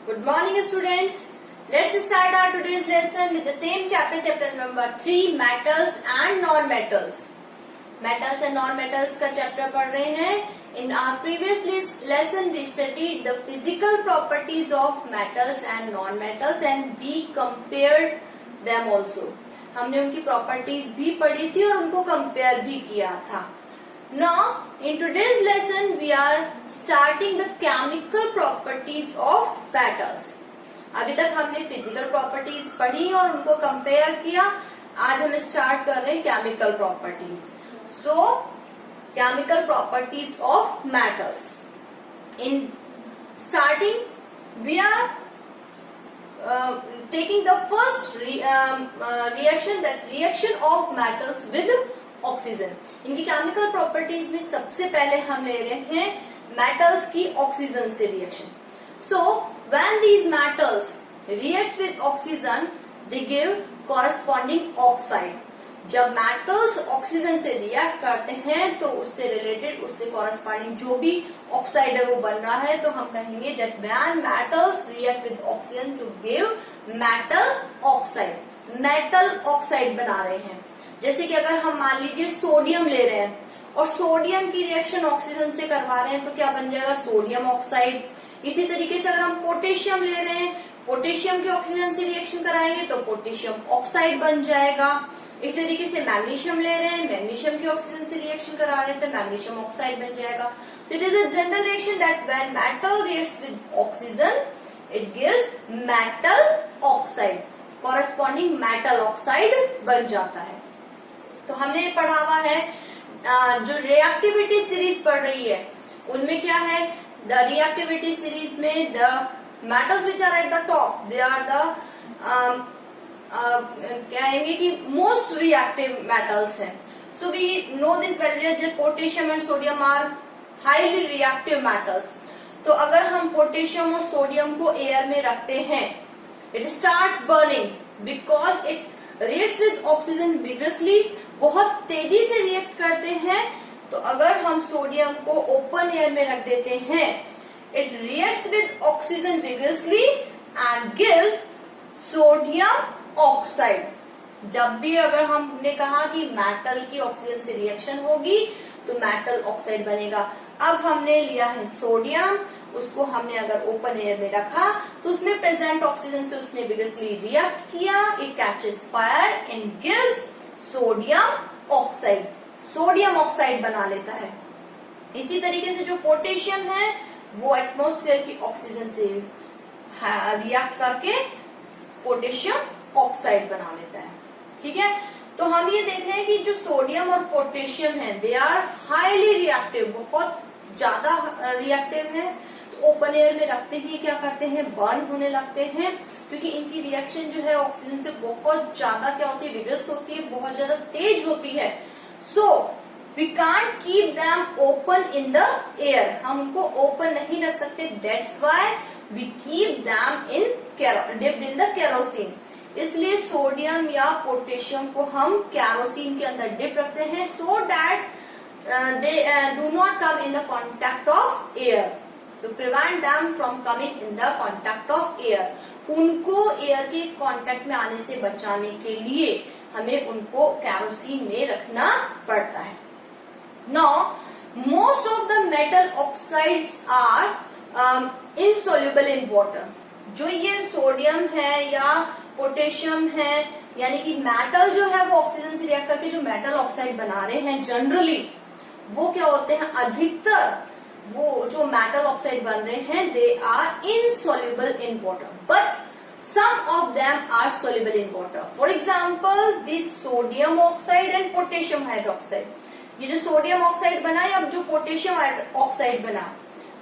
Good morning, students. Let's start our today's lesson with the same chapter number 3, metals and non-metals. Metals and non-metals का chapter पढ़ रहे हैं. In our previous lesson, we studied the physical properties of metals and non-metals and we compared them also. हमने उनकी properties भी पढ़ी थी और उनको compare भी किया था. Now, in today's lesson, we are starting the chemical properties of metals. अभी तक हमने physical properties पढ़ी और उनको compare किया. आज हम start कर रहे हैं chemical properties. So, chemical properties of metals. In starting, we are taking the first reaction, that reaction of metals with oxygen. इनकी केमिकल प्रॉपर्टीज में सबसे पहले हम ले रहे हैं मेटल्स की ऑक्सीजन से reaction. So when these metals react with oxygen they give corresponding oxide. जब मेटल्स ऑक्सीजन से रिएक्ट करते हैं तो उससे रिलेटेड, उससे कॉरेस्पॉन्डिंग जो भी ऑक्साइड है वो बन रहा है, तो हम कहेंगे that when metals react with oxygen to give metal oxide. Metal oxide बना रहे हैं. जैसे कि अगर हम मान लीजिए सोडियम ले रहे हैं और सोडियम की रिएक्शन ऑक्सीजन से करवा रहे हैं तो क्या बन जाएगा, सोडियम ऑक्साइड. इसी तरीके से अगर हम पोटेशियम ले रहे हैं, पोटेशियम के ऑक्सीजन से रिएक्शन कराएंगे तो पोटेशियम ऑक्साइड बन जाएगा. इस तरीके से मैग्नीशियम ले रहे हैं, मैग्नीशियम के ऑक्सीजन से रिएक्शन करा रहे हैं तो मैग्नीशियम ऑक्साइड बन जाएगा. So it is a general reaction that when metal reacts with oxygen it gives metal oxide. Corresponding metal oxide बन जाता है. तो हमने पढ़ा हुआ है, जो रिएक्टिविटी सीरीज पढ़ रही है उनमें क्या है, द रिएक्टिविटी सीरीज में the metals which are at the top they are the कहेंगे कि मोस्ट रिएक्टिव मेटल्स हैं. So we know this value, potassium and sodium are highly reactive metals. तो अगर हम पोटेशियम और सोडियम को एयर में रखते हैं, it starts burning because it reacts with oxygen vigorously. बहुत तेजी से रिएक्ट करते हैं. तो अगर हम सोडियम को ओपन एयर में रख देते हैं, it reacts with oxygen vigorously and gives sodium oxide. जब भी अगर हमने कहा कि मेटल की ऑक्सीजन से रिएक्शन होगी तो मेटल ऑक्साइड बनेगा. अब हमने लिया है सोडियम, उसको हमने अगर ओपन एयर में रखा तो उसमें प्रेजेंट ऑक्सीजन से उसने विग्रसली रिएक्ट किया, it catches fire and gives sodium oxide. Sodium oxide बना लेता है. इसी तरीके से जो पोटेशियम है वो एटमॉस्फेयर की ऑक्सीजन से रिएक्ट करके पोटेशियम ऑक्साइड बना लेता है. ठीक है. तो हम ये देख रहे हैं कि जो सोडियम और पोटेशियम है दे आर हाईली रिएक्टिव, बहुत ज्यादा रिएक्टिव है. तो ओपन एयर में रखते ही क्या करते हैं, बर्न होने लगते हैं, क्योंकि इनकी रिएक्शन जो है ऑक्सीजन से बहुत ज्यादा क्या होती है, विग्रस होती है, बहुत ज्यादा तेज होती है. So we can't keep them open in the air. हम उनको ओपन नहीं रख सकते. That's why we keep them in dipped in the kerosene. इसलिए सोडियम या पोटेशियम को हम केरोसिन के अंदर डिप रखते हैं, so that they do not come in the contact of air. So prevent them from coming in the contact of air. उनको air के कांटेक्ट में आने से बचाने के लिए हमें उनको केरोसिन में रखना पड़ता है. Now, most of the metal oxides are insoluble in water. जो ये सोडियम है या पोटेशियम है, यानी कि मेटल जो है वो ऑक्सीजन से रिएक्ट करके जो मेटल ऑक्साइड बना रहे हैं, जनरली वो क्या होते हैं, अधिकतर वो जो मेटल ऑक्साइड बन रहे हैं they are insoluble in water, but some of them are soluble in water. For example this sodium oxide and potassium hydroxide. ये जो सोडियम ऑक्साइड बना या जो पोटेशियम ऑक्साइड बना,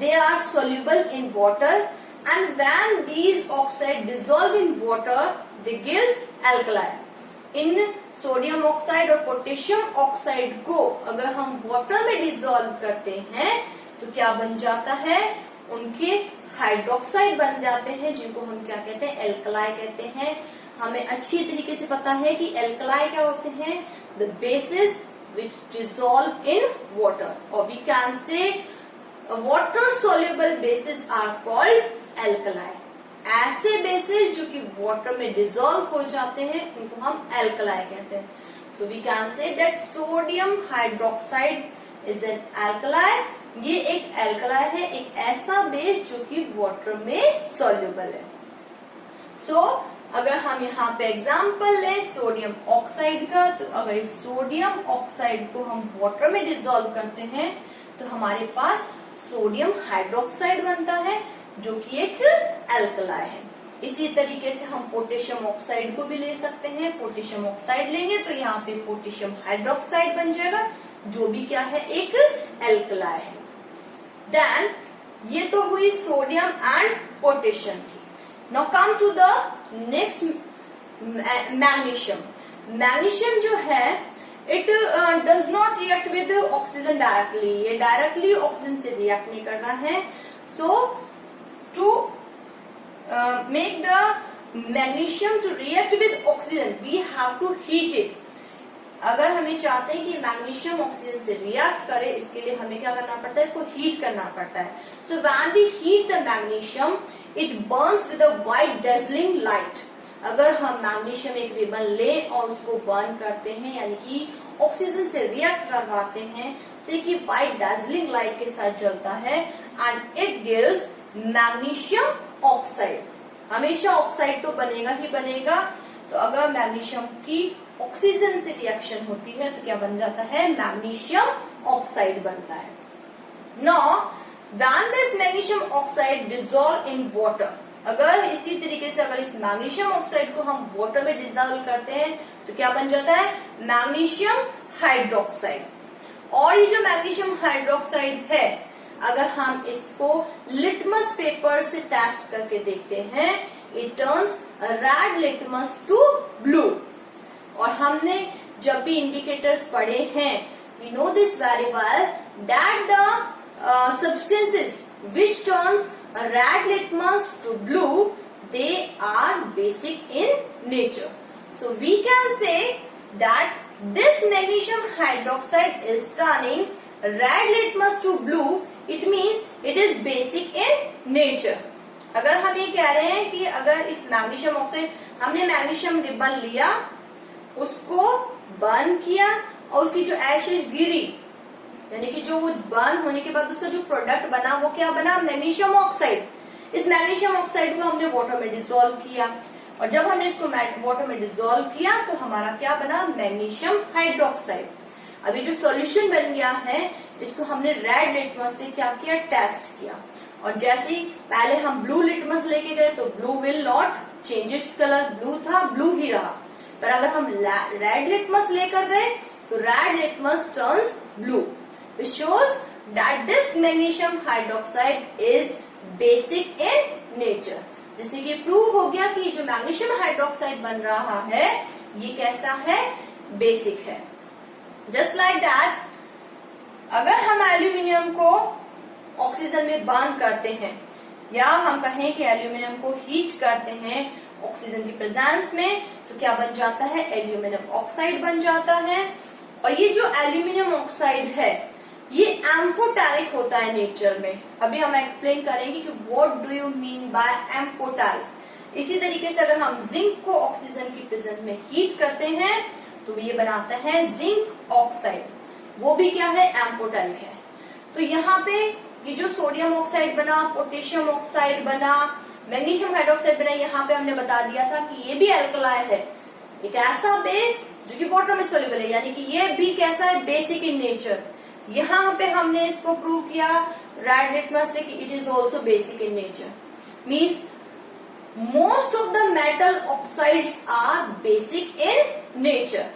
they are soluble in water and when these oxide dissolve in water they give alkali. इन sodium oxide और potassium oxide को अगर हम वाटर में डिसॉल्व करते हैं तो क्या बन जाता है, उनके हाइड्रोक्साइड बन जाते हैं, जिनको हम क्या कहते हैं, एल्कलाई कहते हैं. हमें अच्छी तरीके से पता है कि एल्कलाई क्या होते हैं, the bases which dissolve in water, और we can say water soluble bases are called alkali. ऐसे बेसिस जो कि वाटर में डिसॉल्व हो जाते हैं उनको हम एल्कलाई कहते हैं। So we can say that sodium hydroxide is an alkali. ये एक एल्कलाई है, एक ऐसा बेस जो कि वाटर में सॉल्युबल है। सो अगर हम यहाँ पे एग्जाम्पल लें सोडियम ऑक्साइड का, तो अगर इस सोडियम ऑक्साइड को हम वाटर में डिसॉल्व करते हैं तो हमारे पास सोडियम हाइड्रोक्साइड बनता है जो कि एक एल्कलाई है। इसी तरीके से हम पोटेशियम ऑक्साइड को भी ले सकते हैं। पोटेशियम ऑक्साइड लेंगे तो यहाँ पे पोटेशियम हाइड्रोक्साइड बन जाएगा जो भी क्या है, एक एल्कलाई है। देन ये तो हुई सोडियम एंड पोटेशियम की। Now come to the next magnesium. Magnesium जो है it does not react with oxygen directly, ये डायरेक्टली ऑक्सीजन से रिएक्ट नहीं कर रहा है। So to make the magnesium to react with oxygen we have to heat it. अगर हमें चाहते हैं कि मैग्नीशियम ऑक्सीजन से रिएक्ट करे, इसके लिए हमें क्या करना पड़ता है, इसको हीट करना पड़ता है। So when we heat the magnesium it burns with a white dazzling light. अगर हम मैग्नीशियम एक रिबन ले और उसको बर्न करते हैं यानी कि ऑक्सीजन से रिएक्ट करवाते हैं तो ये वाइट डेजलिंग लाइट के साथ जलता है and it gives magnesium oxide. हमेशा ऑक्साइड तो बनेगा ही बनेगा। तो अगर मैग्नीशियम की ऑक्सीजन से रिएक्शन होती है तो क्या बन जाता है, मैग्नीशियम ऑक्साइड बनता है। Now when this magnesium oxide dissolve in water, अगर इसी तरीके से अगर इस मैग्नीशियम ऑक्साइड को हम वाटर में डिसॉल्व करते हैं तो क्या बन जाता है, मैग्नीशियम हाइड्रोक्साइड। और ये जो मैग्नीशियम हाइड्रोक्साइड है अगर हम इसको लिटमस पेपर से टेस्ट करके देखते हैं it turns red litmus to blue. और हमने जब भी इंडिकेटर्स पढ़े हैं we know this very well that the substances which turns a red litmus to blue they are basic in nature. So we can say that this magnesium hydroxide is turning red litmus to blue. It means it is basic in nature. अगर हम ये कह रहे हैं कि अगर इस magnesium oxide हमने मैग्नीशियम रिबन लिया उसको बर्न किया और उसकी जो एशेज गिरी यानी कि जो वो बर्न होने के बाद उसका जो प्रोडक्ट बना वो क्या बना, मैग्नीशियम ऑक्साइड। इस मैग्नीशियम ऑक्साइड को हमने वाटर में डिसॉल्व किया और जब हमने इसको वाटर में डिसॉल्व किया तो हमारा क्या बना, मैग्नीशियम हाइड्रोक्साइड। अभी जो सॉल्यूशन बन गया है इसको हमने रेड लिटमस से क्या किया, टेस्ट किया। और जैसे ही पहले हम ब्लू लिटमस लेके गए तो blue will not change its colour, blue था ब्लू ही रहा। पर अगर हम रेड लिटमस लेकर गए तो red litmus turns blue, which shows that this magnesium hydroxide is basic in nature। जिससे ये प्रूव हो गया कि जो मैग्नीशियम हाइड्रोक्साइड बन रहा है ये कैसा है, बेसिक है। जस्ट लाइक दैट अगर हम एल्यूमिनियम को ऑक्सीजन में बर्न करते हैं या हम कहें कि एल्यूमिनियम को हीट करते हैं ऑक्सीजन की प्रेजेंस में तो क्या बन जाता है, एल्यूमिनियम ऑक्साइड बन जाता है। और ये जो एल्यूमिनियम ऑक्साइड है ये एम्फोटेरिक होता है नेचर में। अभी हम एक्सप्लेन करेंगे कि what do you mean by amphoteric. इसी तरीके से अगर हम जिंक को ऑक्सीजन की प्रेजेंस में हीट करते हैं तो ये बनाता है जिंक ऑक्साइड, वो भी क्या है, एम्फोटेरिक है। तो यहाँ पे ये जो सोडियम ऑक्साइड बना, पोटेशियम ऑक्साइड बना, मैग्नीशियम हाइड्रोक्साइड बना, यहाँ पे हमने बता दिया था कि ये भी एल्कलाई है, एक ऐसा बेस जो कि वाटर में सोल्यूबल है, यानी कि ये भी कैसा है, बेसिक इन नेचर। यहाँ पे हमने इसको प्रूव किया रेड लिटमस से कि it is also basic in nature. Means most of the metal oxides are basic in nature.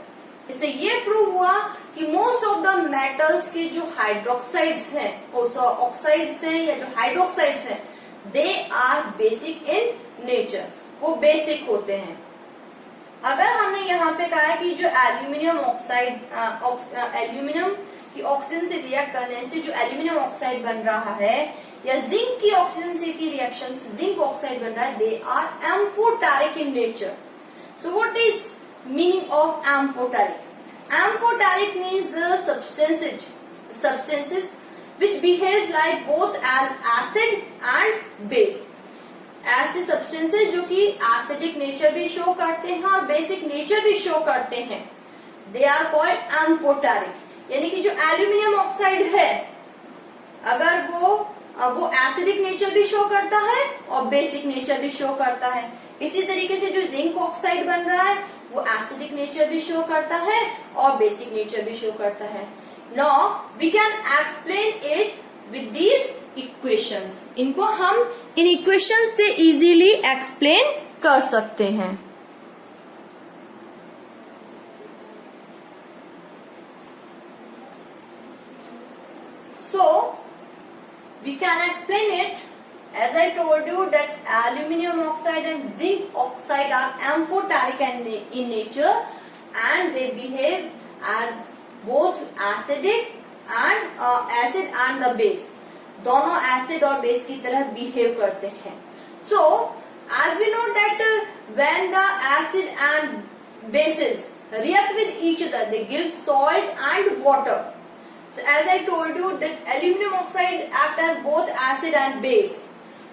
इससे ये प्रूव हुआ कि मोस्ट ऑफ द मेटल्स के जो हाइड्रोक्साइड्स हैं, ऑक्साइड्स हैं या जो हाइड्रोक्साइड्स हैं, they are basic in nature, वो बेसिक होते हैं। अगर हमने यहाँ पे कहा है कि जो एल्यूमिनियम ऑक्साइड एल्यूमिनियम की ऑक्सीजन से रिएक्ट करने से जो एल्यूमिनियम ऑक्साइड बन रहा है या जिंक की ऑक्सीजन से की रिएक्शन से जिंक ऑक्साइड बन रहा है, they are amphoteric in nature. So what is meaning of amphoteric? Amphoteric means the substances which behaves like both as acid and base। ऐसे सब्सटेंसेस जो कि एसिडिक नेचर भी शो करते हैं और बेसिक नेचर भी शो करते हैं, दे आर कॉल्ड एम्फोटेरिक। यानी कि जो एल्यूमिनियम ऑक्साइड है, अगर वो एसिडिक नेचर भी शो करता है और बेसिक नेचर भी शो करता है। इसी तरीके से जो जिंक ऑक्साइड बन रहा है वो एसिडिक नेचर भी शो करता है और बेसिक नेचर भी शो करता है। Now we can explain it with these equations. इनको हम इन इक्वेशंस से इजीली एक्सप्लेन कर सकते हैं। So we can explain it. As I told you that aluminum oxide and zinc oxide are amphoteric in nature and they behave as both acidic and acid and the base. दोनों acid और base की तरह behave करते हैं। So as we know that when the acid and bases react with each other, they give salt and water. So as I told you that aluminum oxide act as both acid and base.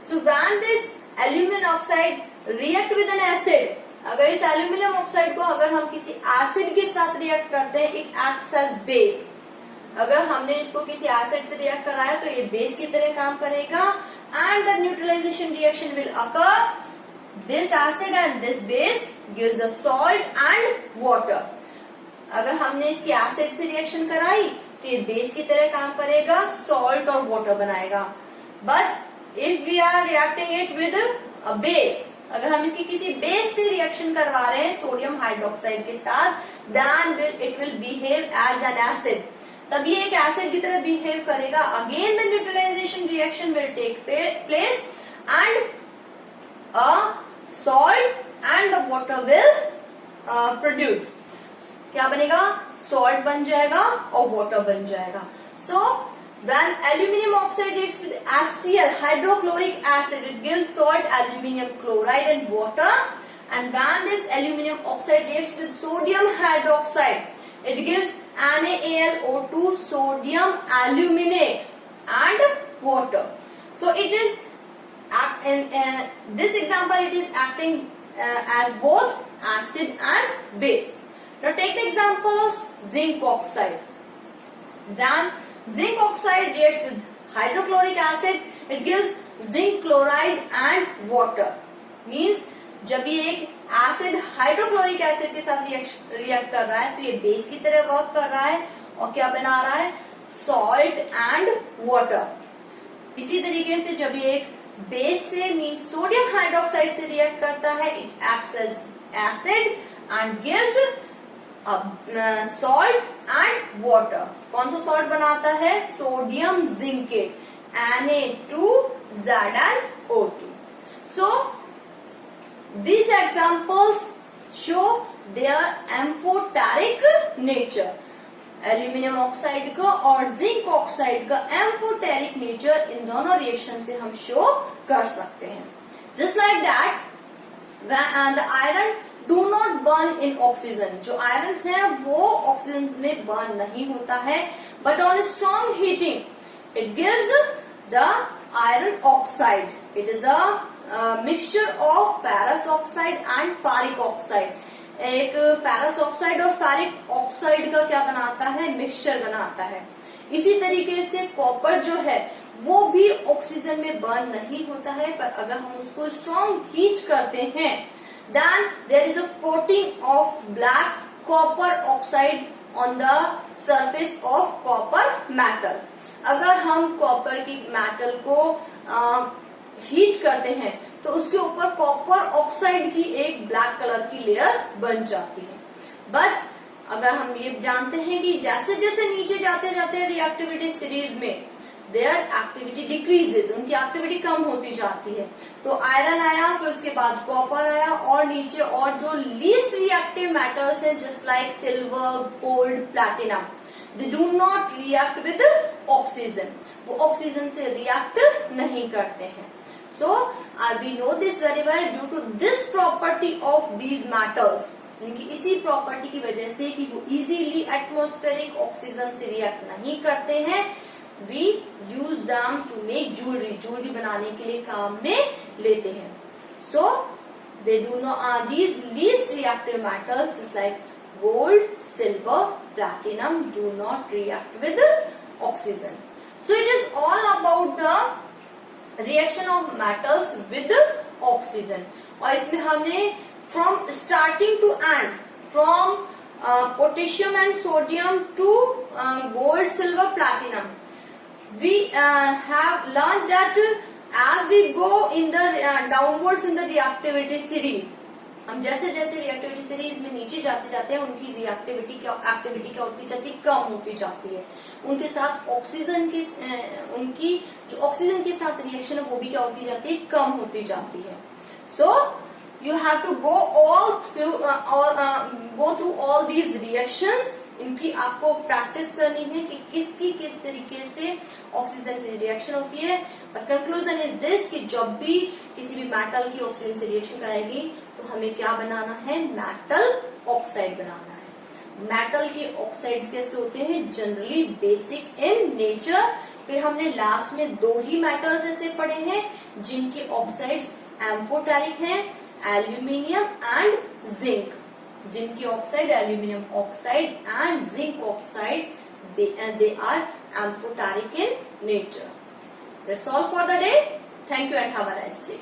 So when this aluminum oxide react with an acid, अगर इस aluminium oxide को अगर हम किसी acid के साथ react करते हैं, इट एक्ट्स एज बेस। अगर हमने इसको किसी एसिड से रिएक्ट कराया तो ये बेस की तरह काम करेगा and the neutralization reaction will occur. This acid and this base gives the salt and water. अगर हमने इसकी एसिड से रिएक्शन कराई तो ये बेस की तरह काम करेगा, सॉल्ट और वाटर बनाएगा। But if we are reacting it with a base, अगर हम इसकी किसी बेस से रिएक्शन करवा रहे हैं सोडियम हाइड्रोक्साइड के साथ, then it will behave as an acid. तब ये एक एसिड की तरह बिहेव करेगा। Again the neutralization reaction will take place and a salt and the water will produce. क्या बनेगा? सॉल्ट बन जाएगा और वाटर बन जाएगा। सो when aluminum oxide reacts with HCl, hydrochloric acid, it gives salt, aluminum chloride and water. And when this aluminum oxide reacts with sodium hydroxide, it gives NaAlO2, sodium aluminate and water. So it is in this example it is acting as both acid and base. Now take the example of zinc oxide. Then zinc oxide reacts with hydrochloric acid, it gives zinc chloride and water. Means जब ये एक acid hydrochloric acid के साथ react कर रहा है तो ये बेस की तरह वर्क कर रहा है और क्या बना रहा है? Salt and water. इसी तरीके से जब ये एक बेस से मीन सोडियम हाइड्रोक्साइड से रिएक्ट करता है, it acts as acid and gives salt and water. कौन सा सॉल्ट बनाता है? Sodium zincate, Na2ZnO2। So these examples show their amphoteric nature. Aluminium oxide का और जिंक ऑक्साइड का एम्फोटेरिक नेचर इन दोनों रिएक्शन से हम शो कर सकते हैं। Just like that the iron do not burn in oxygen. जो आयरन है वो ऑक्सीजन में बर्न नहीं होता है, but on strong heating it gives the iron oxide. It is a mixture of ferrous oxide and ferric oxide. एक ferrous oxide और ferric oxide का क्या बनाता है? मिक्सचर बनाता है। इसी तरीके से कॉपर जो है वो भी ऑक्सीजन में बर्न नहीं होता है, पर अगर हम उसको स्ट्रॉन्ग हीट करते हैं then there is a coating of black copper oxide on the surface of copper metal. अगर हम कॉपर की मेटल को हीट करते हैं तो उसके ऊपर कॉपर ऑक्साइड की एक ब्लैक कलर की लेयर बन जाती है। बट अगर हम ये जानते हैं कि जैसे जैसे नीचे जाते जाते हैं रिएक्टिविटी सीरीज में देयर एक्टिविटी डिक्रीजेज, उनकी एक्टिविटी कम होती जाती है। तो आयरन आया, फिर उसके बाद कॉपर आया और नीचे और जो लीस्ट रिएक्टिव मेटल्स हैं just like silver, gold, platinum, they do not react with oxygen. वो ऑक्सीजन से रिएक्ट नहीं करते हैं। So we know this very well due to this property of these metals. इनकी इसी प्रॉपर्टी की वजह से कि वो इजीली एटमॉस्फेरिक ऑक्सीजन से रिएक्ट नहीं करते हैं, we use them to make jewelry बनाने के लिए काम में लेते हैं। So they do not, these least reactive metals is like gold, silver, platinum do not react with oxygen. So it is all about the reaction of metals with oxygen. और इसमें हमने from starting to end, from potassium and sodium to gold, silver, platinum, we have learned that as we go in the downwards in the reactivity series, हम जैसे जैसे reactivity series में नीचे जाते जाते हैं उनकी रिएक्टिविटी एक्टिविटी क्या होती जाती है, कम होती जाती है। उनके साथ ऑक्सीजन की उनकी जो ऑक्सीजन के साथ रिएक्शन है वो भी क्या होती जाती है, कम होती जाती है। So you have to go through all these reactions. इनकी आपको प्रैक्टिस करनी है कि किसकी किस तरीके से ऑक्सीजन से रिएक्शन होती है। बट कंक्लूजन इज दिस कि जब भी किसी भी मेटल की ऑक्सीजन से रिएक्शन कराएगी तो हमें क्या बनाना है, मेटल ऑक्साइड बनाना है। मेटल के ऑक्साइड्स कैसे होते हैं, जनरली बेसिक इन नेचर। फिर हमने लास्ट में 2 ही मेटल्स ऐसे पढ़े हैं जिनके ऑक्साइड्स एम्फोटेरिक हैं, एल्यूमिनियम एंड जिंक। जिनकी oxide aluminium oxide and zinc oxide, they are amphoteric in nature. That's all for the day. Thank you and have a nice day.